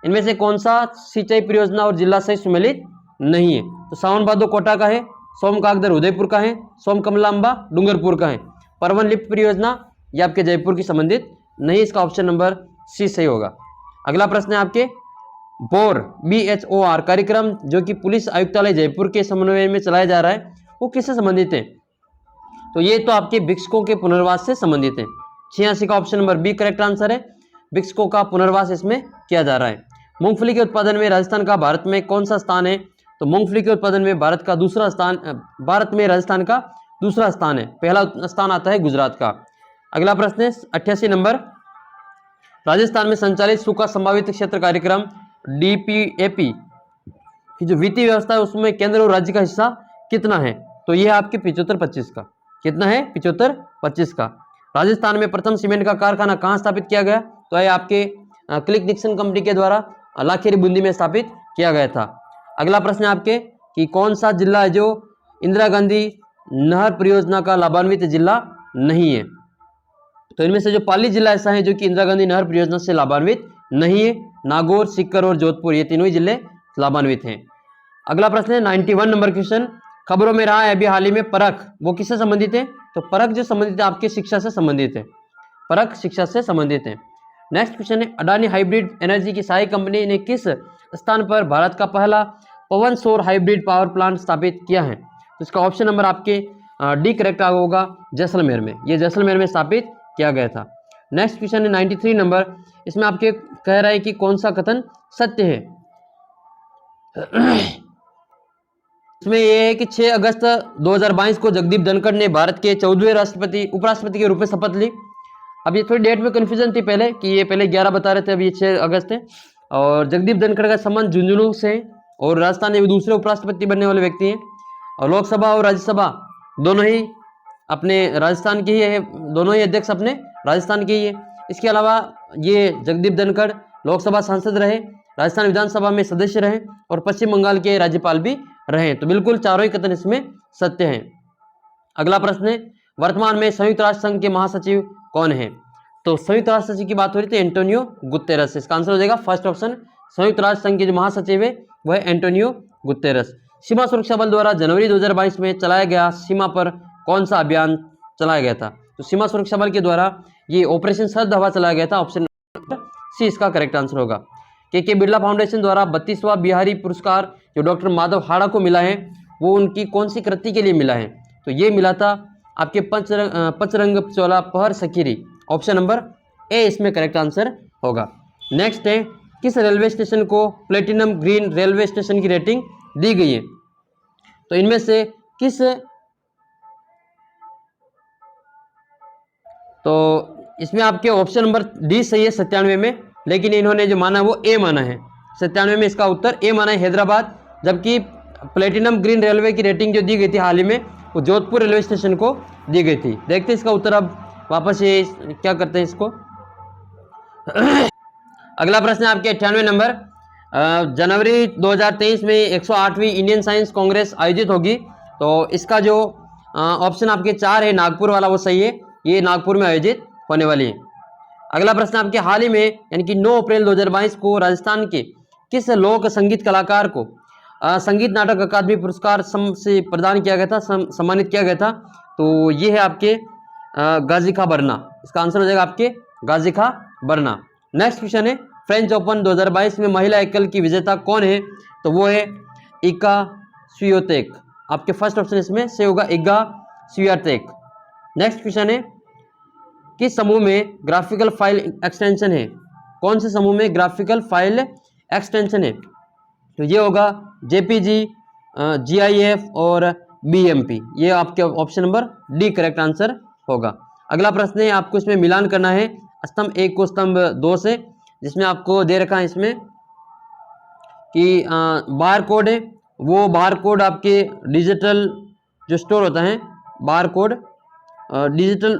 इनमें से कौन सा सिंचाई परियोजना और जिला सही सुमेलित नहीं है? तो सावन भादो कोटा का है, सोम कागदर उदयपुर का है, सोम कमलांबा डूंगरपुर का है, परवन लिफ्ट परियोजना ये आपके जयपुर की संबंधित नहीं, इसका ऑप्शन नंबर सी सही होगा। अगला प्रश्न है आपके बोर BHOR कार्यक्रम जो कि पुलिस आयुक्तालय जयपुर के समन्वय में चलाया जा रहा है, वो किससे संबंधित है? तो ये तो आपके भिक्षुकों के पुनर्वास से संबंधित है। 86 का option number B correct answer है, भिक्षुकों का पुनर्वास इसमें किया जा रहा है। मूंगफली के उत्पादन में राजस्थान का भारत में कौन सा स्थान है? तो मूंगफली के उत्पादन में भारत में राजस्थान का दूसरा स्थान है, पहला स्थान आता है गुजरात का। अगला प्रश्न है 88 नंबर, राजस्थान में संचालित सूखा संभावित क्षेत्र कार्यक्रम DPAP की जो वित्तीय व्यवस्था है उसमें केंद्र और राज्य का हिस्सा कितना है? तो यह आपके 75-25 का, कितना है? 75-25 का। राजस्थान में प्रथम सीमेंट का कारखाना कहाँ स्थापित किया गया? तो यह आपके क्लिक डिक्सन कंपनी के द्वारा लाखेरी बूंदी में स्थापित किया गया था। अगला प्रश्न है आपके कि कौन सा जिला है जो इंदिरा गांधी नहर परियोजना का लाभान्वित जिला नहीं है? तो इनमें से जो पाली जिला ऐसा है जो कि इंदिरा गांधी नहर परियोजना से लाभान्वित नहीं है। नागौर, सीकर और जोधपुर ये तीनों ही जिले लाभान्वित हैं। अगला प्रश्न है 91 नंबर क्वेश्चन, खबरों में रहा है अभी हाल ही में परख, वो किससे संबंधित है? तो परख जो संबंधित है आपके शिक्षा से संबंधित है, परख शिक्षा से संबंधित है। नेक्स्ट क्वेश्चन है, अडानी हाइब्रिड एनर्जी की सहायक कंपनी ने किस स्थान पर भारत का पहला पवन सौर हाइब्रिड पावर प्लांट स्थापित किया है? तो इसका ऑप्शन नंबर आपके डी करेक्ट होगा, जैसलमेर में, ये जैसलमेर में स्थापित किया गया था। नेक्स्ट क्वेश्चन है 93 नंबर, इसमें आपके कह रहा है कि कौन सा कथन सत्य है? इसमें यह है कि 6 अगस्त 2022 को जगदीप धनखड़ ने भारत के 14वें उपराष्ट्रपति के रूप में शपथ ली। अब ये थोड़ी डेट में कन्फ्यूजन थी पहले कि ये पहले 11 बता रहे थे, अब ये 6 अगस्त है। और जगदीप धनखड़ का संबंध झुंझुनू से है और राजस्थान में दूसरे उपराष्ट्रपति बनने वाले व्यक्ति हैं, और लोकसभा और राज्यसभा दोनों ही अपने राजस्थान के ही है, दोनों ही अध्यक्ष अपने राजस्थान के ही है। इसके अलावा ये जगदीप धनखड़ लोकसभा सांसद रहे, राजस्थान विधानसभा में सदस्य रहे और पश्चिम बंगाल के राज्यपाल भी रहे। तो बिल्कुल चारों ही कथन इसमें सत्य हैं। अगला प्रश्न है, वर्तमान में संयुक्त राष्ट्र संघ के महासचिव कौन है? तो संयुक्त राष्ट्र सचिव की बात हो रही थी एंटोनियो गुतेरस, इसका आंसर हो जाएगा फर्स्ट ऑप्शन। संयुक्त राष्ट्र संघ के जो महासचिव है वह है एंटोनियो गुतेरस। सीमा सुरक्षा बल द्वारा जनवरी 2022 में चलाया गया सीमा पर कौन सा अभियान चलाया गया था? तो सीमा सुरक्षा बल के द्वारा ये ऑपरेशन सर्द हवा चलाया गया था, ऑप्शन सी इसका करेक्ट आंसर होगा। के बिरला फाउंडेशन द्वारा 32वां बिहारी पुरस्कार जो डॉक्टर माधव हाड़ा को मिला है वो उनकी कौन सी कृति के लिए मिला है? तो ये मिला था आपके पचरंग चोला पहर सकीरी, ऑप्शन नंबर ए इसमें करेक्ट आंसर होगा। नेक्स्ट है, किस रेलवे स्टेशन को प्लेटिनम ग्रीन रेलवे स्टेशन की रेटिंग दी गई है? तो इनमें से किस, तो इसमें आपके ऑप्शन नंबर डी सही है 97 में, लेकिन इन्होंने जो माना वो ए माना है। 97 में इसका उत्तर ए माना है हैदराबाद, जबकि प्लेटिनम ग्रीन रेलवे की रेटिंग जो दी गई थी हाल ही में वो जोधपुर रेलवे स्टेशन को दी गई थी। देखते हैं इसका उत्तर अब वापस ये क्या करते हैं इसको। अगला प्रश्न है आपके 98 नंबर, जनवरी 2023 में 108वीं इंडियन साइंस कांग्रेस आयोजित होगी। तो इसका जो ऑप्शन आपके 4 है नागपुर वाला वो सही है, ये नागपुर में आयोजित होने वाली है। अगला प्रश्न आपके हाल ही में यानी कि 9 अप्रैल 2022 को राजस्थान के किस लोक संगीत कलाकार को संगीत नाटक अकादमी पुरस्कार से प्रदान किया गया था, सम्मानित किया गया था? तो ये है आपके गाजी खा बरना। इसका आंसर हो जाएगा आपके गाजी खा बरना। नेक्स्ट क्वेश्चन है फ्रेंच ओपन 2022 में महिला एकल की विजेता कौन है? तो वो है इगा स्वियातेक। आपके फर्स्ट ऑप्शन इसमें से होगा इगा स्वियातेक। नेक्स्ट क्वेश्चन है किस समूह में ग्राफिकल फाइल एक्सटेंशन है? कौन से समूह में ग्राफिकल फाइल एक्सटेंशन है? तो ये होगा जेपीजी, जीआईएफ और बीएमपी। ये आपके option number D correct answer होगा। अगला प्रश्न है आपको इसमें मिलान करना है स्तंभ 1 को स्तंभ 2 से, जिसमें आपको दे रखा है इसमें कि बार कोड है, वो बार कोड आपके डिजिटल जो स्टोर होता है, बार कोड डिजिटल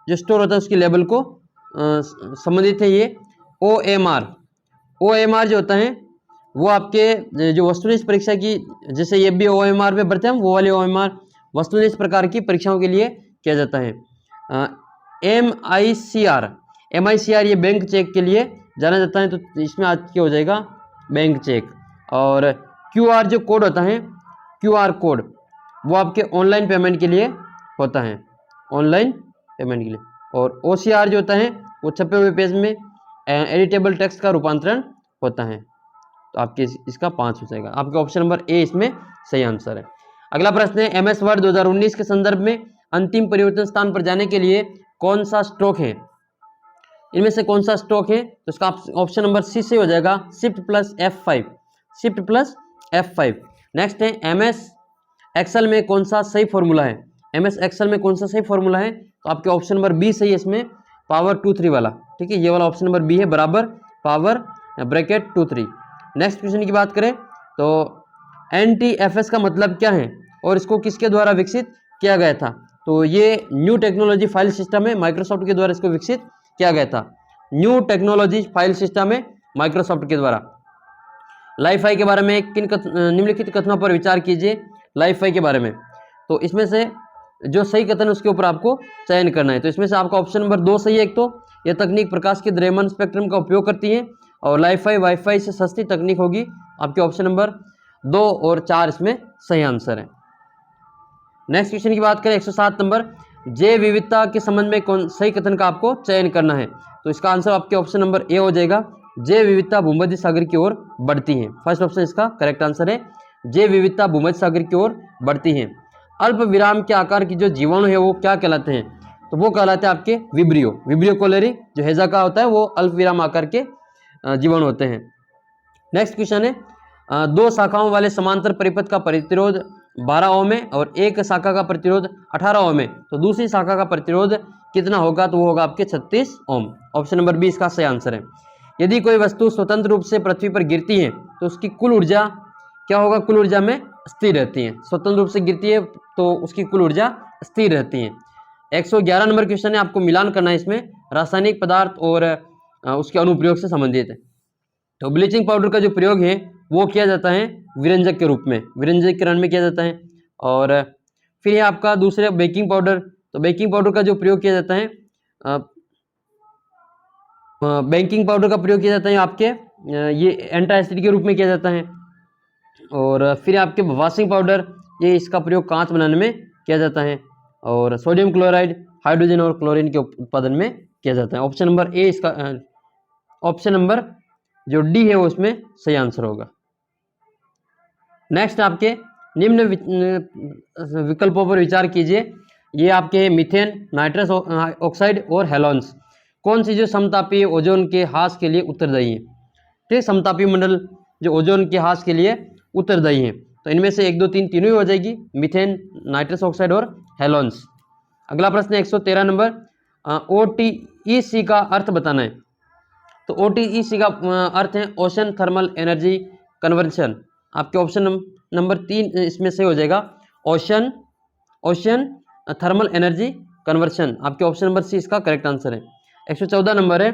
जो स्टोर होता है उसकी लेवल को संबंधित है। ये ओएमआर जो होता है वो आपके जो वस्तुनिष्ठ परीक्षा की, जैसे ये भी ओएमआर में बढ़ते हैं, वो वाले ओएमआर वस्तुनिष्ठ प्रकार की परीक्षाओं के लिए किया जाता है। एमआईसीआर ये बैंक चेक के लिए जाना जाता है, तो इसमें आज क्या हो जाएगा बैंक चेक। और क्यूआर जो कोड होता है, क्यूआर कोड वो आपके ऑनलाइन पेमेंट के लिए होता है, ऑनलाइन पेमेंट के लिए। और ओसीआर जो होता है वो छपे हुए पेज में एडिटेबल टेक्स्ट का रूपांतरण होता है। तो आपके इसका 5 हो जाएगा। आपका ऑप्शन नंबर ए इसमें सही आंसर है। अगला प्रश्न है एमएस वर्ड 2019 के संदर्भ में अंतिम परिवर्तन स्थान पर जाने के लिए कौन सा स्ट्रोक है? इनमें से कौन सा स्ट्रोक है? तो इसका ऑप्शन नंबर सी से हो जाएगा shift plus F5, shift plus F5। Next है एमएस एक्सेल में कौन सा सही फॉर्मूला है? एमएस एक्सेल में कौन सा सही फॉर्मूला है? तो आपके ऑप्शन नंबर बी सही है इसमें, पावर 2 3 वाला। ठीक है, ये वाला ऑप्शन नंबर बी है, बराबर पावर ब्रैकेट 2 3। नेक्स्ट क्वेश्चन की बात करें तो NTFS का मतलब क्या है और इसको किसके द्वारा विकसित किया गया था? तो ये न्यू टेक्नोलॉजी फाइल सिस्टम है, माइक्रोसॉफ्ट के द्वारा इसको विकसित किया गया था। न्यू टेक्नोलॉजी फाइल सिस्टम है माइक्रोसॉफ्ट के द्वारा। लाइफाई के बारे में निम्नलिखित कथनों पर विचार कीजिए। लाइफाई के बारे में तो इसमें से जो सही कथन उसके ऊपर आपको चयन करना है। तो इसमें से आपका ऑप्शन नंबर 2 सही है। एक तो यह तकनीक प्रकाश के द्रव्यमान स्पेक्ट्रम का उपयोग करती है और लाइफाई वाईफाई से सस्ती तकनीक होगी। आपके ऑप्शन नंबर 2 और 4 इसमें सही आंसर है। नेक्स्ट क्वेश्चन की बात करें 107 नंबर, जैव विविधता के संबंध में कौन सही कथन का आपको चयन करना है? तो इसका आंसर आपके ऑप्शन नंबर ए हो जाएगा, जैव विविधता भूमध्य सागर की ओर बढ़ती है। फर्स्ट ऑप्शन इसका करेक्ट आंसर है, जैव विविधता भूमध्य सागर की ओर बढ़ती है। अल्प विराम के आकार की जो जीवाणु है वो क्या कहलाते हैं? तो वो कहलाते हैं आपके विब्रियो कोलेरी। जो हेजा का होता है वो अल्प विराम आकार के जीवाणु होते हैं। नेक्स्ट क्वेश्चन है 2 शाखाओं वाले समांतर परिपथ का प्रतिरोध 12 ओम है और एक शाखा का प्रतिरोध 18 ओम है, तो दूसरी शाखा का प्रतिरोध कितना होगा? तो वो होगा आपके 36 ओम। ऑप्शन नंबर बी इसका सही आंसर है। यदि कोई वस्तु स्वतंत्र रूप से पृथ्वी पर गिरती है तो उसकी कुल ऊर्जा क्या होगा? कुल ऊर्जा में स्थिर रहती है। स्वतंत्र रूप से गिरती है तो उसकी कुल ऊर्जा स्थिर रहती है। 111 नंबर क्वेश्चन है, आपको मिलान करना है इसमें रासायनिक पदार्थ और उसके अनुप्रयोग से संबंधित है। तो ब्लीचिंग पाउडर का जो प्रयोग है वो किया जाता है विरंजक के रूप में, विरंजकीकरण में किया जाता है। और फिर है आपका दूसरे बेकिंग पाउडर। तो बेकिंग पाउडर का जो प्रयोग किया जाता है बेकिंग पाउडर का प्रयोग किया जाता है आपके ये एंटासिड के रूप में किया जाता है। और फिर आपके वॉशिंग पाउडर, ये इसका प्रयोग कांच बनाने में किया जाता है। और सोडियम क्लोराइड हाइड्रोजन और क्लोरीन के उत्पादन में किया जाता है। ऑप्शन नंबर ए इसका ऑप्शन नंबर जो डी है वो उसमें सही आंसर होगा। नेक्स्ट आपके निम्न विकल्पों पर विचार कीजिए। ये आपके मीथेन, नाइट्रस ऑक्साइड और हेलोन्स कौन सी जो समतापी ओजोन के ह्रास के लिए उत्तरदायी है? ठीक, समतापी मंडल जो ओजोन के ह्रास के लिए उत्तरदायी है। तो इनमें से 1 2 3 तीनों ही हो जाएगी, मीथेन, नाइट्रस ऑक्साइड और हेलोन्स। अगला प्रश्न 113 नंबर, OTEC का अर्थ बताना है। तो OTEC का अर्थ है ओशन थर्मल एनर्जी कन्वर्शन। आपके ऑप्शन नंबर 3 इसमें से हो जाएगा, ओशन थर्मल एनर्जी कन्वर्शन। आपके ऑप्शन नंबर सी इसका करेक्ट आंसर है। 114 नंबर है,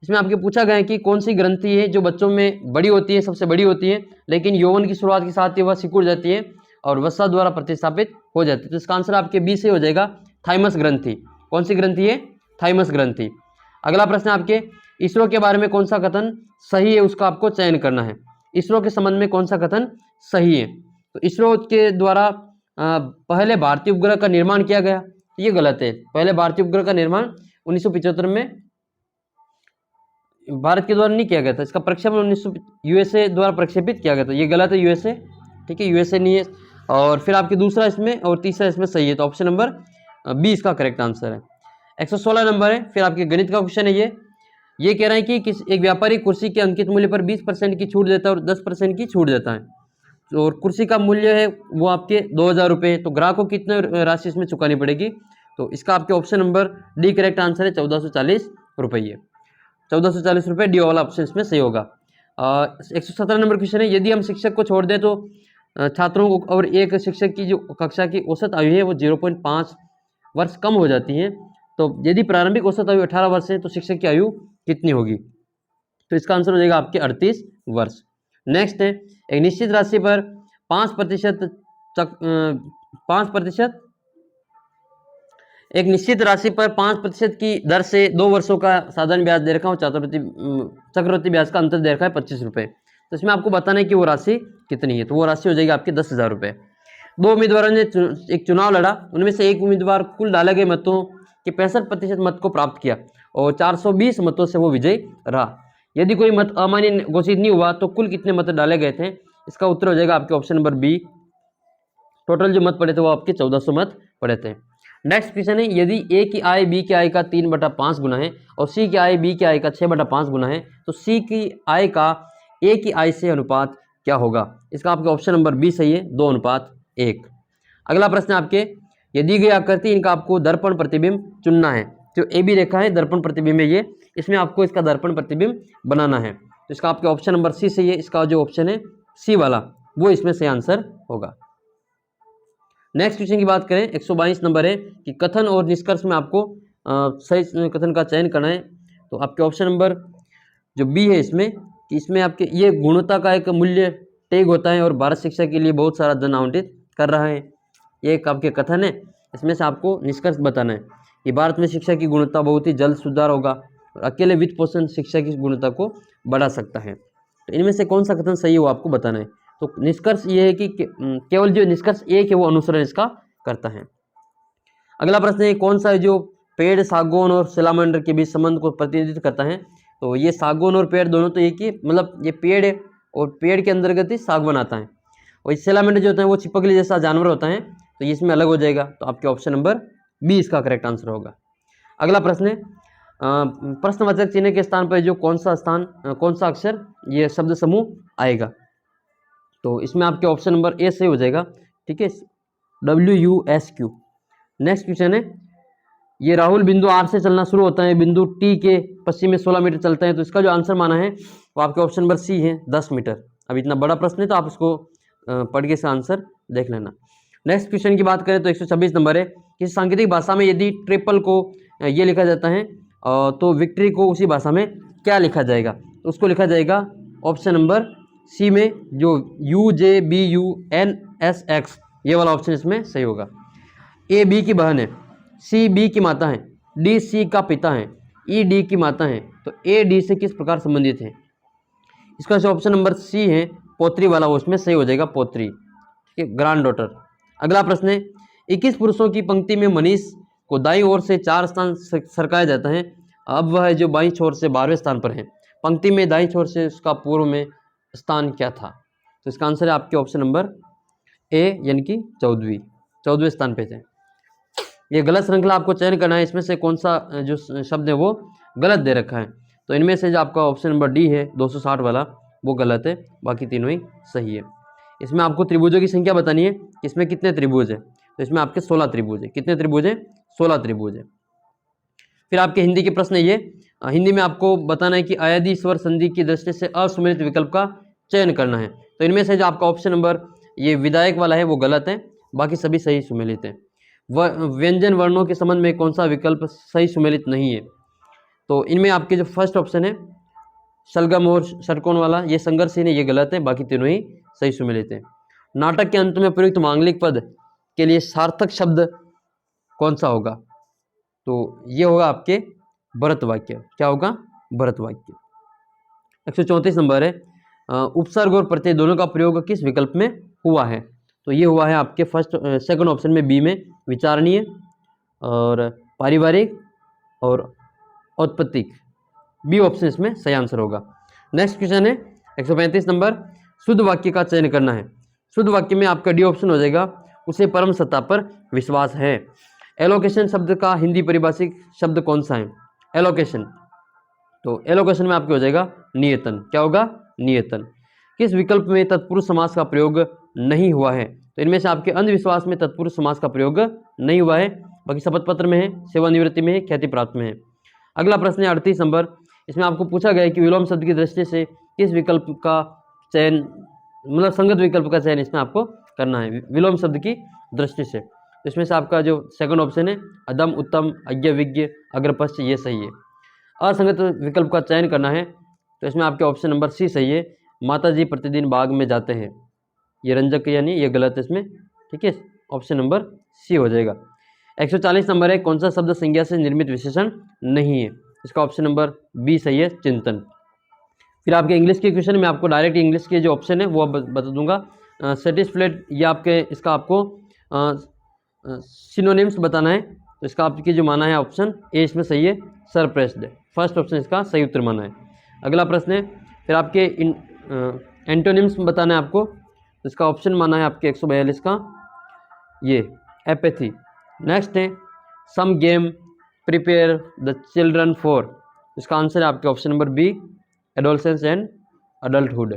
इसमें आपके पूछा गया है कि कौन सी ग्रंथि है जो बच्चों में बड़ी होती है, सबसे बड़ी होती है, लेकिन यौवन की शुरुआत के साथ ही वह सिकुड़ जाती है और वसा द्वारा प्रतिस्थापित हो जाती है। तो इसका आंसर आपके बी से हो जाएगा, थाइमस ग्रंथि। कौन सी ग्रंथि है? थाइमस ग्रंथि। अगला प्रश्न आपके, इसरो के बारे में कौन सा कथन सही है, उसका आपको चयन करना है। इसरो के संबंध में कौन सा कथन सही है? तो इसरो के द्वारा पहले भारतीय उपग्रह का निर्माण किया गया, ये गलत है। पहले भारतीय उपग्रह का निर्माण 1975 में भारत के द्वारा नहीं किया गया था, इसका प्रक्षेपण 1900 यूएसए द्वारा प्रक्षेपित किया गया था, ये गलत है यूएसए, ठीक है, यूएसए नहीं है। और फिर आपके दूसरा इसमें और तीसरा इसमें सही है, तो ऑप्शन नंबर बी इसका करेक्ट आंसर है। 116 नंबर है। फिर आपके गणित का क्वेश्चन है ये कह रहा है कि एक व्यापारी कुर्सी के अंकित मूल्य पर 20% की छूट देता है और 10% की छूट देता है, और कुर्सी का मूल्य है वो आपके 2000 रुपये, तो ग्राहक को कितने राशि इसमें चुकानी पड़ेगी? तो इसका आपके option number D correct answer है, 1440 रुपये। 1440 रुपये, डी वाला ऑप्शन इसमें सही होगा। 117 नंबर क्वेश्चन है, यदि हम शिक्षक को छोड़ दें तो छात्रों को और एक शिक्षक की जो कक्षा की औसत आयु है वो 0.5 वर्ष कम हो जाती है, तो यदि प्रारंभिक औसत आयु 18 वर्ष है तो शिक्षक की आयु कितनी होगी? तो इसका आंसर हो जाएगा आपके 38 वर्ष। नेक्स्ट है, एक निश्चित राशि पर 5% एक निश्चित राशि पर 5% की दर से 2 वर्षों का साधारण ब्याज दे रखा है और चक्रवृद्धि ब्याज का अंतर दे रखा है 25 रुपये। तो इसमें आपको बताना है कि वो राशि कितनी है, तो वो राशि हो जाएगी आपके 10,000 रुपये। 2 उम्मीदवारों ने एक चुनाव लड़ा, उनमें से एक उम्मीदवार कुल डाले गए मतों के 65% मत को प्राप्त किया और 420 मतों से वो विजयी रहा। यदि कोई मत अमान्य घोषित नहीं हुआ तो कुल कितने मत डाले गए थे? इसका उत्तर हो जाएगा आपके ऑप्शन नंबर बी, टोटल जो मत पड़े थे वो आपके 1400 मत पड़े थे। नेक्स्ट क्वेश्चन है, यदि ए की आय बी की आय का 3/5 गुना है और सी की आय बी की आय का 6/5 गुना है, तो सी की आय का ए की आय से अनुपात क्या होगा? इसका आपके ऑप्शन नंबर बी सही है, 2:1। अगला प्रश्न आपके, यदि गई आकृति इनका आपको दर्पण प्रतिबिंब चुनना है, जो ए बी रेखा है दर्पण प्रतिबिंब है ये, इसमें आपको इसका दर्पण प्रतिबिंब बनाना है, तो इसका आपके ऑप्शन नंबर सी सही है, इसका जो ऑप्शन है सी वाला वो इसमें सही आंसर होगा। नेक्स्ट क्वेश्चन की बात करें, 122 नंबर है कि कथन और निष्कर्ष में आपको सही कथन का चयन करना है, तो आपके ऑप्शन नंबर जो बी है इसमें कि इसमें आपके ये गुणवत्ता का एक मूल्य टैग होता है और भारत शिक्षा के लिए बहुत सारा धन आवंटित कर रहा है, ये एक आपके कथन है। इसमें से आपको निष्कर्ष बताना है कि भारत में शिक्षा की गुणवत्ता बहुत ही जल्द सुधार होगा और अकेले वित्त पोषण शिक्षा की गुणवत्ता को बढ़ा सकता है, तो इनमें से कौन सा कथन सही है वो आपको बताना है। तो निष्कर्ष ये है कि केवल जो निष्कर्ष एक है वो अनुसरण इसका करता है। अगला प्रश्न है, कौन सा है जो पेड़ सागौन और सैलामांडर के बीच संबंध को प्रतिनिधित्व करता है? तो ये सागौन और पेड़ दोनों तो एक ही, मतलब ये पेड़ है और पेड़ के अंतर्गत ही सागवान आता है, और ये सैलामांडर जो होता है वो छिपकली जैसा जानवर होता है, तो ये इसमें अलग हो जाएगा, तो आपके ऑप्शन नंबर बी इसका करेक्ट आंसर होगा। अगला प्रश्न है, प्रश्नवाचक चिन्ह के स्थान पर जो कौन सा अक्षर ये शब्द समूह आएगा? तो इसमें आपके ऑप्शन नंबर ए सही हो जाएगा, ठीक है, WUSQ। नेक्स्ट क्वेश्चन है, ये राहुल बिंदु आर से चलना शुरू होता है, बिंदु टी के पश्चिम में 16 मीटर चलता है, तो इसका जो आंसर माना है वो आपके ऑप्शन नंबर सी है, 10 मीटर। अब इतना बड़ा प्रश्न है तो आप इसको पढ़ के इसका आंसर देख लेना। नेक्स्ट क्वेश्चन की बात करें तो 126 नंबर है, किसी सांकेतिक भाषा में यदि ट्रिपल को ये लिखा जाता है तो विक्ट्री को उसी भाषा में क्या लिखा जाएगा? तो उसको लिखा जाएगा ऑप्शन नंबर सी में, जो UJBUNSX, ये वाला ऑप्शन इसमें सही होगा। ए बी की बहन है, सी बी की माता है, डी सी का पिता है, ई डी की माता है, तो ए डी से किस प्रकार संबंधित है? इसका जो ऑप्शन नंबर सी है, पोत्री वाला, वो उसमें सही हो जाएगा, पोत्री, ठीक है, ग्रैंड डॉटर। अगला प्रश्न है, 21 पुरुषों की पंक्ति में मनीष को दाईं ओर से 4 स्थान सरकाया जाता है, अब वह जो बाईं छोर से 12वें स्थान पर है, पंक्ति में दाईं छोर से उसका पूर्व में स्थान क्या था? तो इसका आंसर है आपके ऑप्शन नंबर ए, यानी कि 14वें स्थान पे थे। ये गलत श्रृंखला आपको चयन करना है, इसमें से कौन सा जो शब्द है वो गलत दे रखा है, तो इनमें से जो आपका ऑप्शन नंबर डी है 260 वाला वो गलत है, बाकी तीनों ही सही है। इसमें आपको त्रिभुजों की संख्या बतानी है, इसमें कितने त्रिभुज है? तो इसमें आपके 16 त्रिभुज है। कितने त्रिभुज है? 16 त्रिभुज है। फिर आपके हिंदी के प्रश्न ये, हिंदी में आपको बताना है कि अयादी स्वर संधि की दृष्टि से असुमेलित विकल्प का चयन करना है, तो इनमें से जो आपका ऑप्शन नंबर ये विधायक वाला है वो गलत है, बाकी सभी सही सुमेलित है। व्यंजन वर्णों के संबंध में कौन सा विकल्प सही सुमेलित नहीं है? तो इनमें आपके जो फर्स्ट ऑप्शन है शलगम और षटकोण वाला, ये संघर्षहीन है, ये गलत है, बाकी तीनों ही सही सुमेलित है। नाटक के अंत में प्रयुक्त मांगलिक पद के लिए सार्थक शब्द कौन सा होगा? तो ये होगा आपके भरत वाक्य। क्या होगा? भरत वाक्य। 134 नंबर है, उपसर्ग और प्रत्यय दोनों का प्रयोग किस विकल्प में हुआ है? तो ये हुआ है आपके सेकंड ऑप्शन में, बी में, विचारणीय और पारिवारिक और औत्पत्तिक। बी ऑप्शन इसमें सही आंसर होगा। नेक्स्ट क्वेश्चन है 135 नंबर, शुद्ध वाक्य का चयन करना है। शुद्ध वाक्य में आपका डी ऑप्शन हो जाएगा, उसे परम सत्ता पर विश्वास है। एलोकेशन शब्द का हिंदी परिभाषिक शब्द कौन सा है? एलोकेशन, तो एलोकेशन में आपके हो जाएगा नियतन। क्या होगा? नियतन। किस विकल्प में तत्पुरुष समास का प्रयोग नहीं हुआ है? तो इनमें से आपके अंधविश्वास में तत्पुरुष समास का प्रयोग नहीं हुआ है, बाकी शपथ पत्र में है, सेवानिवृत्ति में है, ख्याति प्राप्त में है। अगला प्रश्न है 38 नंबर, इसमें आपको पूछा गया है कि विलोम शब्द की दृष्टि से किस विकल्प का चयन, मतलब संगत विकल्प का चयन इसमें आपको करना है विलोम शब्द की दृष्टि से। तो इसमें से आपका जो सेकंड ऑप्शन है, अदम, उत्तम, अज्ञ, विज्ञ, अग्रपश्च, ये सही है। असंगत विकल्प का चयन करना है, तो इसमें आपके ऑप्शन नंबर सी सही है, माता जी प्रतिदिन बाग में जाते हैं। ये रंजक यानी ये गलत है इसमें, ठीक है, ऑप्शन नंबर सी हो जाएगा। 140 नंबर है, कौन सा शब्द संज्ञा से निर्मित विशेषण नहीं है? इसका ऑप्शन नंबर बी सही है, चिंतन। फिर आपके इंग्लिश के क्वेश्चन में आपको डायरेक्ट इंग्लिश के जो ऑप्शन है वो बता दूंगा। सेटिस्फाइड, ये आपके इसका आपको सिनोनिम्स बताना है, तो इसका आपकी जो माना है ऑप्शन ए इसमें सही है, सरप्रेस्ड। फर्स्ट ऑप्शन इसका सही उत्तर माना है। अगला प्रश्न है, फिर आपके एंटोनिम्स बताना है आपको, तो इसका ऑप्शन माना है आपके 142 का ये एपैथी। नेक्स्ट है, some game prepare the children for, इसका आंसर है आपके option number B, adolescence and adulthood.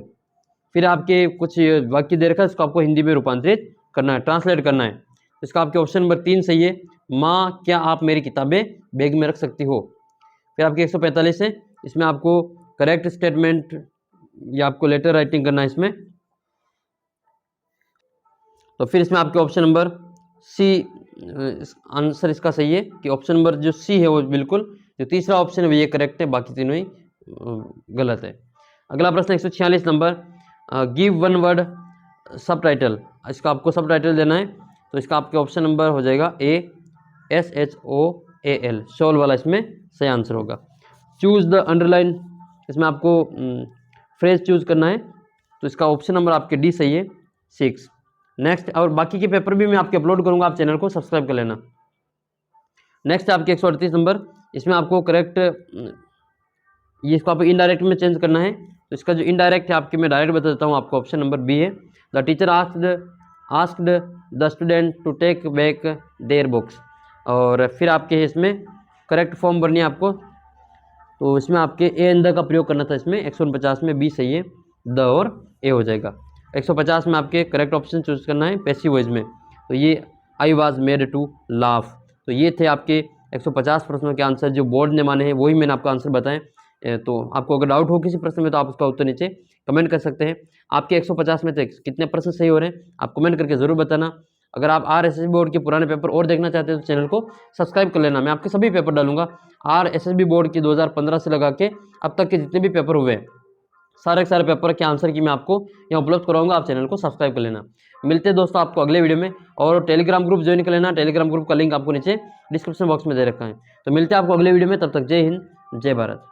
फिर आपके कुछ वाक्य दे रखा है, इसको आपको हिंदी में रूपांतरित करना है, ट्रांसलेट करना है। इसका आपके ऑप्शन नंबर 3 सही है, माँ क्या आप मेरी किताबें बैग में रख सकती हो। फिर आपके 145 है, इसमें आपको करेक्ट स्टेटमेंट या आपको लेटर राइटिंग करना है इसमें। तो फिर इसमें आपके ऑप्शन नंबर सी आंसर इसका सही है कि ऑप्शन नंबर जो सी है वो बिल्कुल, जो तीसरा ऑप्शन है वो ये करेक्ट है, बाकी तीनों ही गलत है। अगला प्रश्न 146 नंबर, गिव वन वर्ड सब टाइटल, इसका आपको सब टाइटल देना है, तो इसका आपके ऑप्शन नंबर हो जाएगा ए, SHOAL, शॉल वाला इसमें सही आंसर होगा। चूज द अंडरलाइन, इसमें आपको फ्रेज चूज करना है, तो इसका ऑप्शन नंबर आपके डी सही है, 6। नेक्स्ट, और बाकी के पेपर भी मैं आपके अपलोड करूंगा, आप चैनल को सब्सक्राइब कर लेना। नेक्स्ट आपके 138 नंबर, इसमें आपको करेक्ट ये इसको आपको इनडायरेक्ट में चेंज करना है, तो इसका जो इनडायरेक्ट है आपके मैं डायरेक्ट बता देता हूँ आपको, ऑप्शन नंबर बी है, the teacher asked the student to take back their books. और फिर आपके इसमें करेक्ट फॉर्म भरनी है आपको, तो इसमें आपके ए एंड द का प्रयोग करना था इसमें। 149 में बी सही है, द और ए हो जाएगा। 150 में आपके करेक्ट ऑप्शन चूज करना है पैसिव वॉइस में, तो ये I was made to laugh. तो ये थे आपके 150 प्रश्नों के आंसर जो बोर्ड ने माने हैं, वही मैंने आपको आंसर बताएं। तो आपको अगर डाउट हो किसी प्रश्न में तो आप उसका उत्तर नीचे कमेंट कर सकते हैं। आपके 150 में से कितने प्रश्न सही हो रहे हैं आप कमेंट करके ज़रूर बताना। अगर आप RSSB बोर्ड के पुराने पेपर और देखना चाहते हैं तो चैनल को सब्सक्राइब कर लेना। मैं आपके सभी पेपर डालूंगा, RSSB बोर्ड की 2015 से लगा के अब तक के जितने भी पेपर हुए हैं, सारे के सारे पेपर के आंसर की मैं आपको यहाँ उपलब्ध कराऊंगा, आप चैनल को सब्सक्राइब कर लेना। मिलते हैं दोस्तों आपको अगले वीडियो में, और टेलीग्राम ग्रुप ज्वाइन कर लेना, टेलीग्राम ग्रुप का लिंक आपको नीचे डिस्क्रिप्शन बॉक्स में दे रखा है। तो मिलते हैं आपको अगले वीडियो में, तब तक जय हिंद, जय भारत।